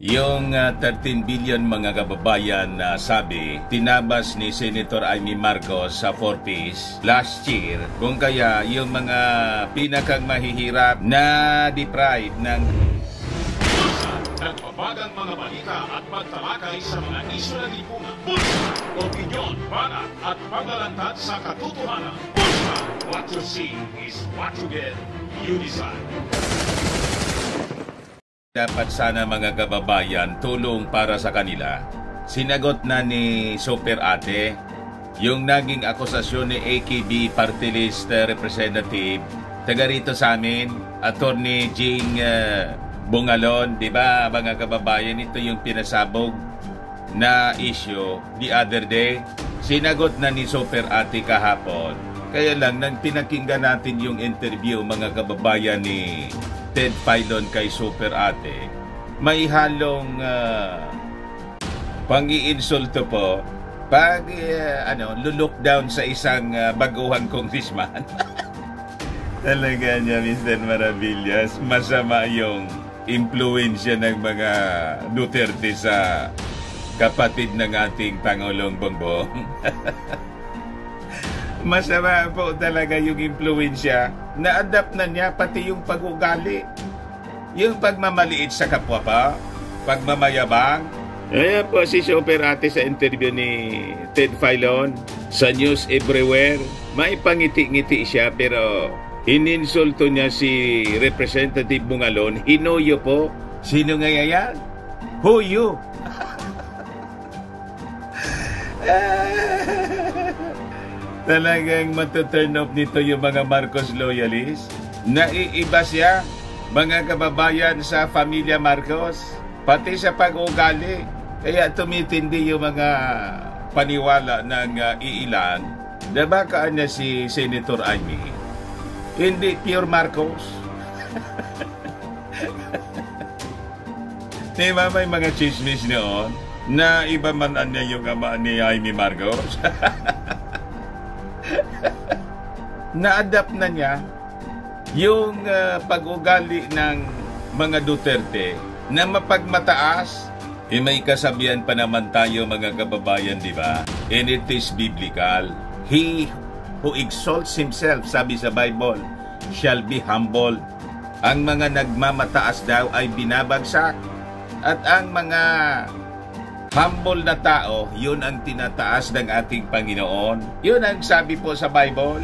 Yung 13 billion mga kababayan na sabi, tinabas ni Senator Amy Marcos sa 4-piece last year. Kung kaya yung mga pinakang mahihirap na deprived ng nagbabagang mga balita at pagtalakay sa mga isyu na lipunan. Bulsa! Opinyon, banat at paglalantad sa katotohanan. Bulsa! What you see is what you get. You decide. Dapat sana mga kababayan tulong para sa kanila. Sinagot na ni Super Ate yung naging akusasyon ni AKB Party List Representative taga rito sa amin, Attorney Jing Bungalon, di ba mga kababayan, ito yung pinasabog na issue the other day. Sinagot na ni Super Ate kahapon. Kaya lang, nang pinakinggan natin yung interview mga kababayan ni Ted Filon kay Super Ate, may halong pang-iinsulto po pag look down sa isang baguhang congressman. Talaga niya, Mr. Maravillas, masama yung impluensya ng mga Duterte sa kapatid ng ating Pangulong Bongbong. Masama po talaga yung impluensya. Na-adapt na niya pati yung pag-ugali. Yung pagmamaliit sa kapwa pa, pagmamayabang. Ayan po si Super Ate sa interview ni Ted Filon sa News Everywhere. May pangiti-ngiti siya pero ininsulto niya si Representative Bungalon. Hinuyo po. Sino nga yan? Who you? Talagang matuturn off nito yung mga Marcos loyalists. Naiiba siya, mga kababayan sa Pamilya Marcos, pati sa pag-ugali. Kaya tumitindi yung mga paniwala ng iilan na baka niya si Senator Amy. Hindi pure Marcos. Diba may mga chismis noon na iba man niya yung ama ni Amy Marcos? Na-adapt na niya yung pag-ugali ng mga Duterte na mapagmataas. May kasabihan pa naman tayo mga kababayan, di ba? And it is biblical. He who exalts himself, sabi sa Bible, shall be humbled. Ang mga nagmamataas daw ay binabagsak. At ang mga humble na tao, yun ang tinataas ng ating Panginoon. Yun ang sabi po sa Bible.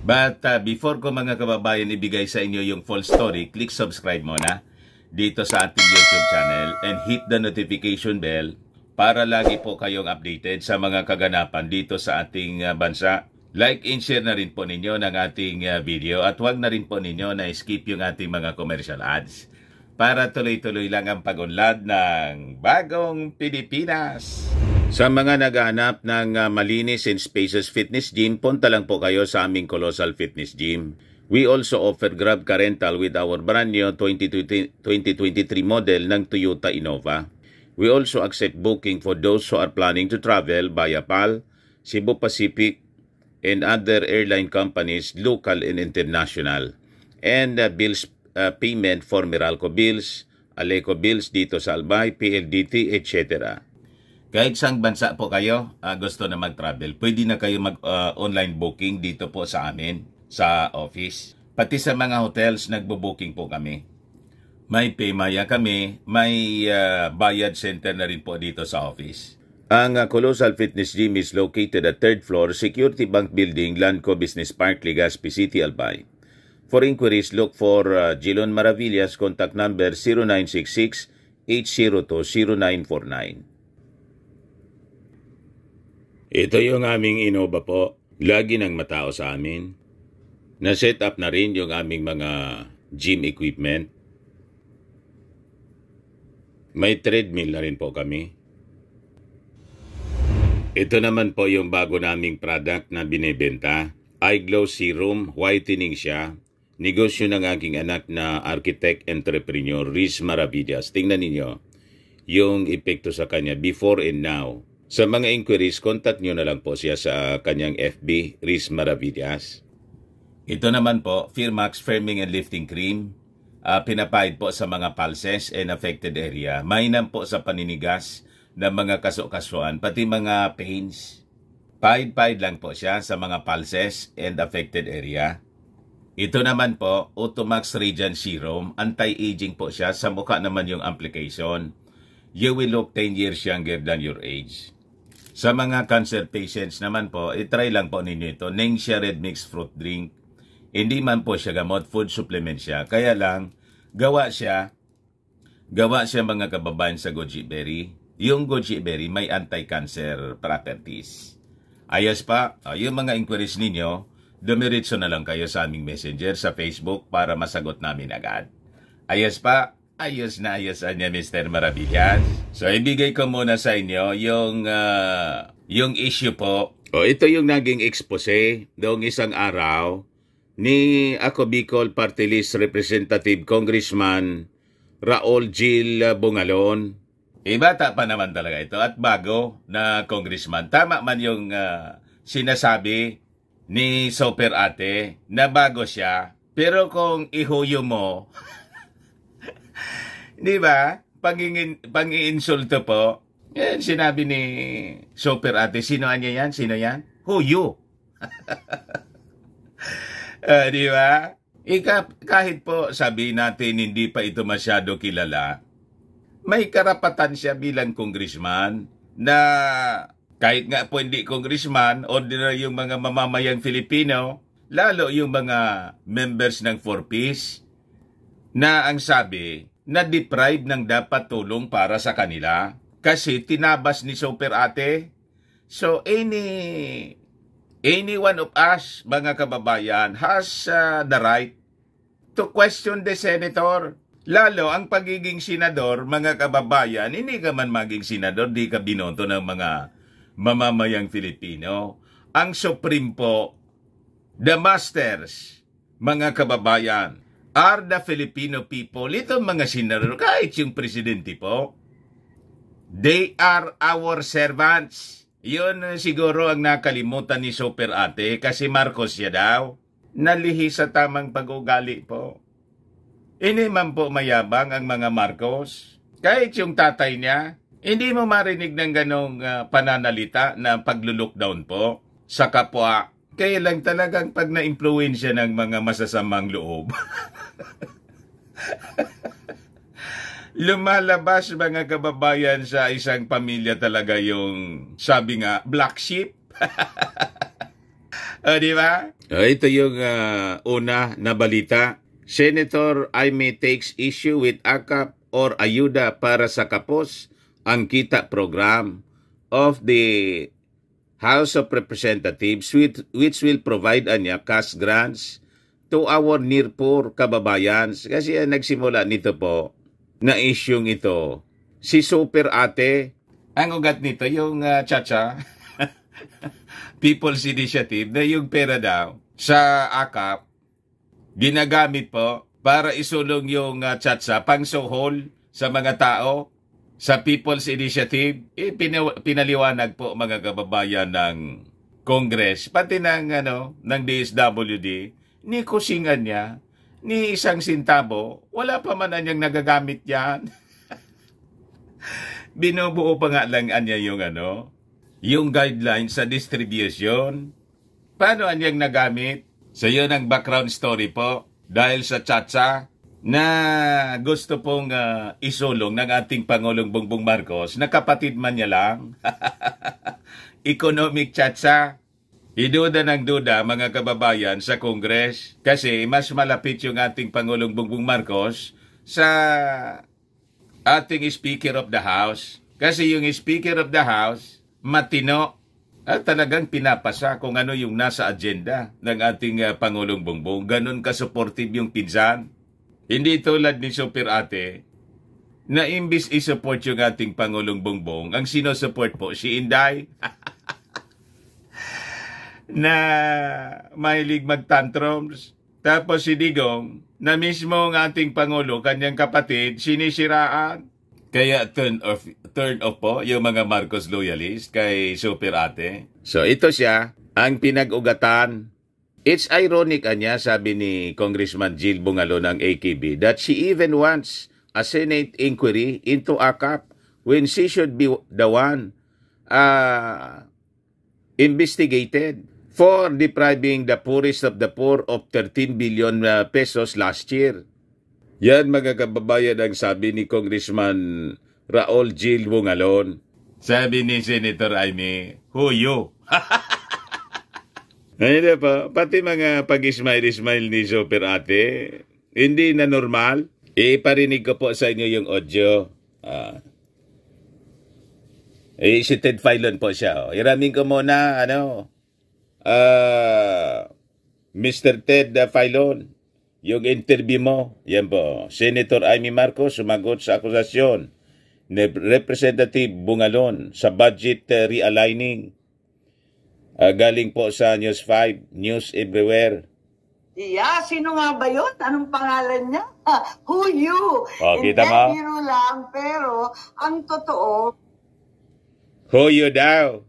But before ko mga kababayan ibigay sa inyo yung full story, click subscribe muna dito sa ating YouTube channel and hit the notification bell para lagi po kayong updated sa mga kaganapan dito sa ating bansa. Like and share na rin po ninyo ng ating video at huwag na rin po ninyo na skip yung ating mga commercial ads para tuloy-tuloy lang ang pag-unlad ng bagong Pilipinas. Sa mga naghahanap ng malinis and spacious fitness gym, punta lang po kayo sa aming Colossal Fitness Gym. We also offer Grab Car Rental with our brand new 2023 model ng Toyota Innova. We also accept booking for those who are planning to travel via PAL, Cebu Pacific, and other airline companies, local and international. And bills payment for Meralco Bills, Aleco Bills dito sa Albay, PLDT, etc. Kahit saang bansa po kayo gusto na mag-travel, pwede na kayo mag-online booking dito po sa amin, sa office. Pati sa mga hotels, nagbo-booking po kami. May Paymaya kami, may bayad center na rin po dito sa office. Ang Colossal Fitness Gym is located at 3rd floor, Security Bank Building, Landco Business Park, Legazpi City, Albay. For inquiries, look for Jilon Maravillas, contact number 0966-802-0949. Ito yung aming Innova po. Lagi nang matao sa amin. Na-set up na rin yung aming mga gym equipment. May treadmill na rin po kami. Ito naman po yung bago naming product na binebenta. iGlow Serum, whitening siya. Negosyo ng aking anak na architect entrepreneur, Riz Maravillas. Tingnan ninyo yung epekto sa kanya before and now. Sa mga inquiries, contact nyo na lang po siya sa kanyang FB, Riz Maravillas. Ito naman po, Firmax Firming and Lifting Cream. pinapahid po sa mga pulses and affected area. Mainam po sa paninigas ng mga kasukasuan, pati mga pains. Pahid-pahid lang po siya sa mga pulses and affected area. Ito naman po, Utomax Radiant Serum, anti-aging po siya. Sa mukha naman yung application. You will look 10 years younger than your age. Sa mga cancer patients naman po, itry lang po ninyo ito. Ningxia Red Mixed Fruit Drink. Hindi man po siya gamot, food supplement siya. Kaya lang, gawa siya mga kababayan sa goji berry. Yung goji berry may anti-cancer properties. Ayos pa, yung mga inquiries ninyo, dumiretso na lang kayo sa aming messenger sa Facebook para masagot namin agad. Ayos pa, ayos na niya Mr. Maravillas. So, ibigay ko muna sa inyo yung issue po. Ito yung naging expose noong isang araw ni Ako Bicol Party List Representative Congressman Raul Gil Bungalon. Bata pa naman talaga ito at bago na congressman. Tama man yung sinasabi ni Super Ate na bago siya. Pero kung ihuyo mo, di ba? Pang-iinsulto po. Yan, sinabi ni Super Ate. Sino niya yan? Sino yan? Huyo. Di ba? Kahit po sabi natin hindi pa ito masyado kilala, may karapatan siya bilang congressman na kahit nga po hindi congressman, ordinary yung mga mamamayang Filipino, lalo yung mga members ng 4Ps, na ang sabi, na-deprive ng dapat tulong para sa kanila kasi tinabas ni Super Ate. So, any one of us, mga kababayan, has the right to question the senator. Lalo, ang pagiging senador, mga kababayan, hindi ka man maging senador, di ka binoto ng mga mamamayang Filipino. Ang Supreme po, the masters, mga kababayan, are the Filipino people. Itong mga senador, kahit yung presidente po, they are our servants. Yun siguro ang nakalimutan ni Super Ate kasi Marcos siya daw. Nalihi sa tamang pag-ugali po. Hindi man po mayabang ang mga Marcos. Kahit yung tatay niya, hindi mo marinig ng ganong pananalita na paglo-lockdown po sa kapwa. Kaya lang talagang pag na-impluwensya ng mga masasamang loob. Lumalabas mga kababayan sa isang pamilya talaga yung sabi nga, black sheep. Di ba? Ito yung una na balita. Senator Aimee takes issue with AKAP or ayuda para sa kapos ang kita program of the House of Representatives which will provide cash grants to our near poor kababayan. Kasi nagsimula nito po na issue ito. Si Super Ate, ang ugat nito yung Chacha People's Initiative na yung pera daw sa AKAP ginagamit po para isulong yung Chacha pang-sohol sa mga tao sa People's Initiative. Pinaliwanag po mga kababayan ng Congress, pati ng DSWD, ni kusingan niya, ni isang sintabo, wala pa man anyang nagagamit yan. Binubuo pa nga lang anya yung guidelines sa distribution. Paano anyang nagamit? So yun ang background story po. Dahil sa Chacha na gusto pong isulong ng ating Pangulong Bongbong Marcos na kapatid man niya lang. Economic Chacha. Iduda ng duda mga kababayan sa Congress kasi mas malapit yung ating Pangulong Bongbong Marcos sa ating Speaker of the House. Kasi yung Speaker of the House, matino at talagang pinapasa kung ano yung nasa agenda ng ating Pangulong Bongbong. Ganon ka-supportive yung pinsan. Hindi tulad ni Super Ate na imbis isupport yung ating Pangulong Bongbong, ang sinusupport po si Inday. Na mahilig mag-tantrums. Tapos si Digong, na mismo ang ating Pangulo, kanyang kapatid, sinisiraan. Kaya turn off po yung mga Marcos loyalist kay Super Ate. So ito siya, ang pinag-ugatan. It's ironic, anya, sabi ni Congressman Jill Bungalo ng AKB, that she even wants a Senate inquiry into AKAP when she should be the one investigated for depriving the poorest of the poor of 13 billion pesos last year. Yan, mga kababayan, ang sabi ni Congressman Raul Jill Bungalon. Sabi ni Senator Amy, who you? Ayun po, pati mga pag-ismail-ismail ni Super Ate, hindi na normal. Iparinig ko po sa inyo yung audio. Si Ted Filon po siya. Iramin ko muna, Mr. Ted Filon, yung interview mo. Yan po, Senator Amy Marcos sumagot sa akusasyon ni Representative Bungalon sa budget realigning. Galing po sa News 5, News Everywhere. Yeah, sino nga ba yun? Anong pangalan niya? Who you? Kita mo? Hindi biro lang, pero ang totoo. Who you daw?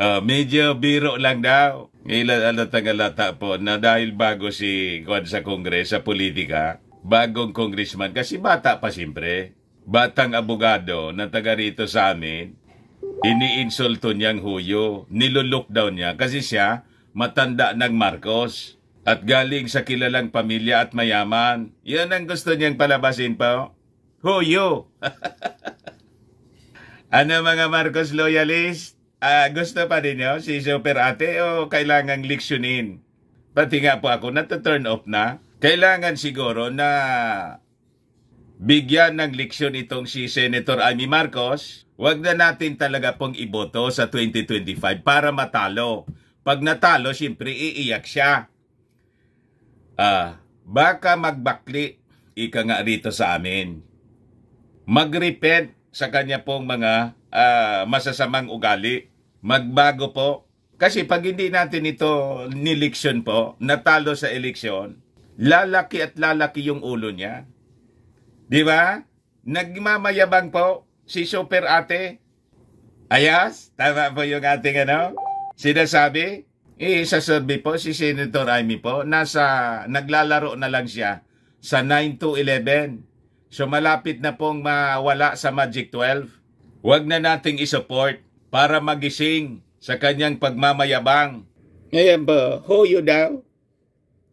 Medyo biro lang daw. Ilan tagalata po na dahil bago si Kwan sa Kongres, sa politika, bagong congressman, kasi bata pa siyempre. Batang abogado na taga rito sa amin, iniinsulto niyang huyo, nilolockdown niya kasi siya matanda ng Marcos at galing sa kilalang pamilya at mayaman. Yan ang gusto niyang palabasin po. Huyo! Ano mga Marcos loyalist? Gusto pa rin niyo si Super Ate o kailangang leksyonin? Pati nga po ako turn off na. Kailangan siguro na bigyan ng leksyon itong si Senator Amy Marcos. Huwag na natin talaga pong iboto sa 2025 para matalo. Pag natalo, siyempre iiyak siya. Baka magbakli, ika nga rito sa amin. Mag-repent sa kanya pong mga masasamang ugali. Magbago po. Kasi pag hindi natin ito nileksyon po, natalo sa eleksyon, lalaki at lalaki yung ulo niya. Di ba? Nagmamayabang po si Super Ate. Ayos? Tama po yung ating sinasabi? Sa survey po, si Senator Amy po, naglalaro na lang siya sa 9 to 11. So malapit na pong mawala sa Magic 12. Huwag na nating isupport para magising sa kanyang pagmamayabang. Ngayon po, who you daw?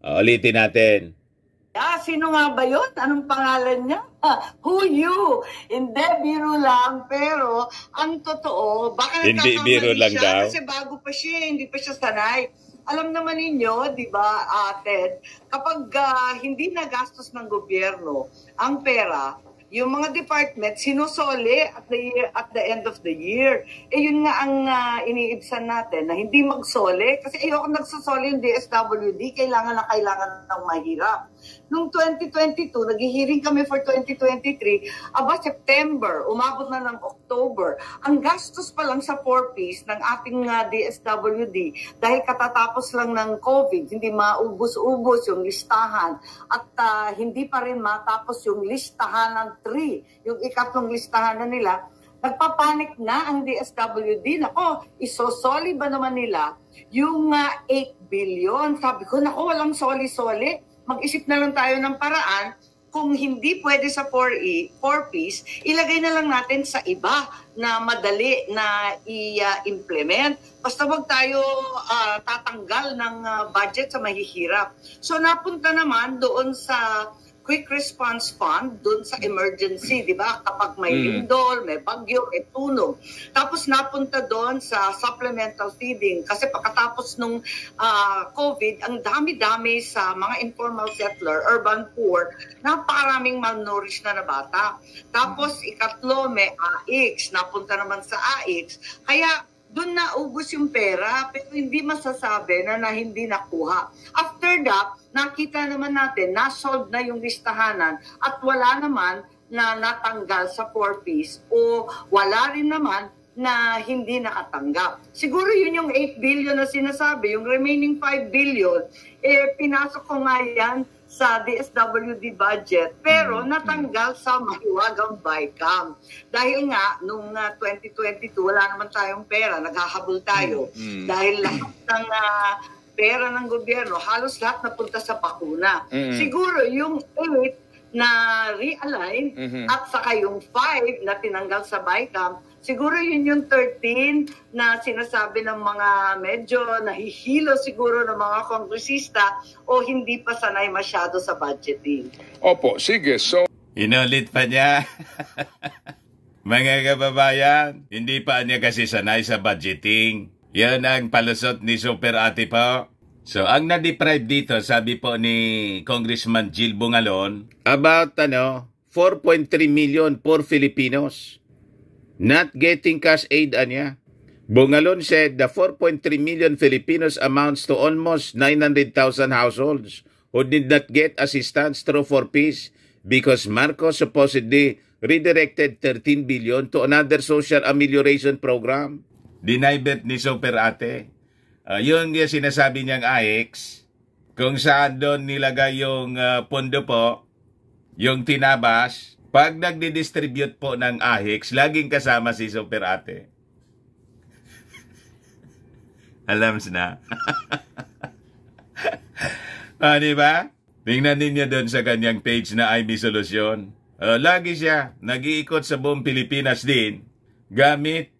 Ulitin natin. Sino nga ba yun? Anong pangalan niya? Who you? Hindi, biro lang. Pero, ang totoo, baka hindi biro lang siya daw. Kasi bago pa siya, hindi pa siya sanay. Alam naman ninyo, di ba, Ted, kapag hindi nagastos ng gobyerno ang pera, yung mga department, sinusoli at the end of the year. Yun nga ang iniibsan natin, na hindi magsoli. Kasi ayoko nagsusoli yung DSWD, kailangan ng mahirap. Noong 2022, nag-hearing kami for 2023, September, umabot na ng October. Ang gastos pa lang sa 4-piece ng ating DSWD, dahil katatapos lang ng COVID, hindi maubos-ubos yung listahan, at hindi pa rin matapos yung listahan ng 3, yung ikatlong listahan na nila, nagpapanik na ang DSWD. Nako, isosoli ba naman nila yung 8 billion? Sabi ko, nako, walang soli-soli. Mag-isip na lang tayo ng paraan. Kung hindi pwede sa 4-piece, ilagay na lang natin sa iba na madali na i-implement. Basta wag tayo tatanggal ng budget sa mahihirap. So napunta naman doon sa Quick Response Fund, doon sa emergency, di ba? Kapag may lindol, may bagyo, may tunog. Tapos napunta doon sa supplemental feeding. Kasi pagkatapos nung COVID, ang dami-dami sa mga informal settler, urban poor, napakaraming malnourished na bata. Tapos ikatlo, may AIX. Napunta naman sa AIX. Kaya doon naubos yung pera, pero hindi masasabi na hindi nakuha. After that, nakita naman natin, na-solve na yung listahanan at wala naman na natanggal sa 4-piece o wala rin naman na hindi nakatanggap. Siguro yun yung 8 billion na sinasabi, yung remaining 5 billion, pinasok ko nga yan sa DSWD budget, pero natanggal sa mahiwagang BICAM. Dahil nga, nung 2022, wala naman tayong pera, naghahabol tayo. Dahil lahat ng pera ng gobyerno, halos lahat napunta sa bakuna. Siguro yung 8 na realign at saka yung 5 na tinanggal sa BICAM, siguro yun yung 13 na sinasabi ng mga medyo nahihilo siguro ng mga kongresista o hindi pa sanay masyado sa budgeting. Opo, sige. So, Inulit pa niya. Mga kababayan, hindi pa niya kasi sanay sa budgeting. Yan ang palusot ni Super Ate po. So, ang na-deprive dito, sabi po ni Congressman Jill Bungalon, about 4.3 million for Filipinos not getting cash aid niya. Bungalon said the 4.3 million Filipinos amounts to almost 900,000 households who did not get assistance through 4Ps because Marcos supposedly redirected 13 billion to another social amelioration program. Dinaibet ni Super Ate. Yung sinasabi niyang AX, kung saan doon nilagay yung pondo po, yung tinabas, pag nagdi-distribute po ng AX, laging kasama si Super Ate. Alam na. Diba? Tingnan ninyo doon sa kanyang page na IB Solusyon. Lagi siya nag-iikot sa buong Pilipinas din gamit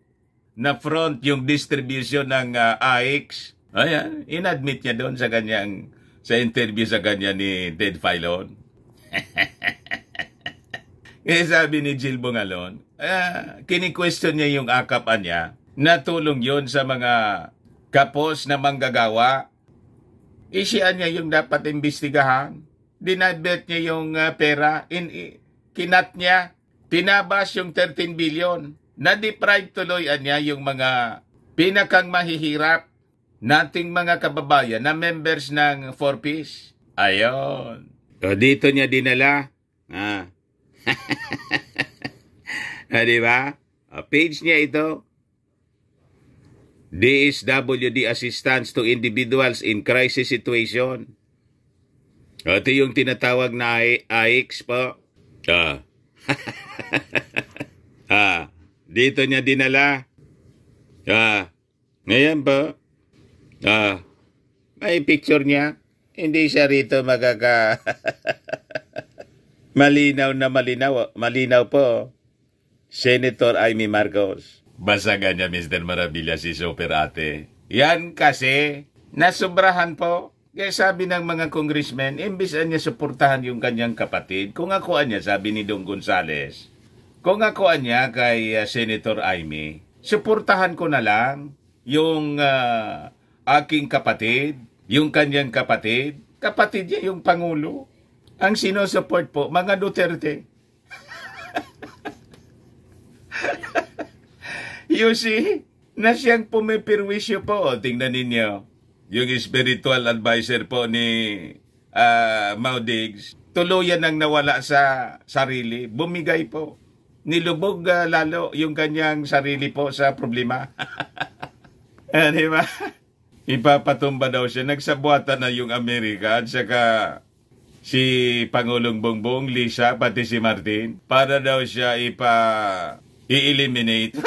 na front yung distribution ng AX. Ayan, inadmit niya doon sa kanyang sa interview sa kanya ni Ted Filon. Kaya sabi ni Jill Bungalon, kini-question niya yung akapan niya na tulong yun sa mga kapos na manggagawa. Isian niya yung dapat imbestigahan. Dinadbet niya yung pera. Kinat niya. Tinabas yung 13 billion. Na-deprive tuloy niya yung mga pinakang mahihirap nating mga kababayan na members ng 4Ps. Ayon. So, dito niya dinala. Diba? Page niya ito. DSWD Assistance to Individuals in Crisis Situation. Ito yung tinatawag na AX po. Dito niya dinala. Ngayon po. May picture niya. Hindi siya rito malinaw na malinaw po. Senator Amy Marcos. Basagan niya, Mr. Maravilla, si Super Ate. Yan kasi, nasobrahan po. Kaya sabi ng mga congressmen, imbis niya suportahan yung kanyang kapatid, kung ako niya, sabi ni Dong Gonzales, kung ako niya kay Senator Amy, suportahan ko na lang yung aking kapatid, yung kanyang kapatid niya yung Pangulo. Ang sinusupport po, mga Duterte. You see, na siyang pumipirwisyo po. Tingnan ninyo, yung spiritual advisor po ni Maudigs, tuluyan nang nawala sa sarili. Bumigay po. Nilubog lalo yung kanyang sarili po sa problema. Diba? Ipapatumba daw siya. Nagsabuatan na yung Amerika at saka si Pangulong Bongbong, Lisa, pati si Martin, para daw siya i-eliminate.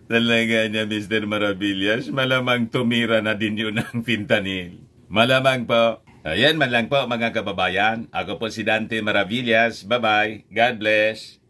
Talaga niya, Mr. Maravillas, malamang tumira na din yun ng fentanyl. Malamang po. Ayan man lang po, mga kababayan. Ako po si Dante Maravillas. Bye-bye. God bless.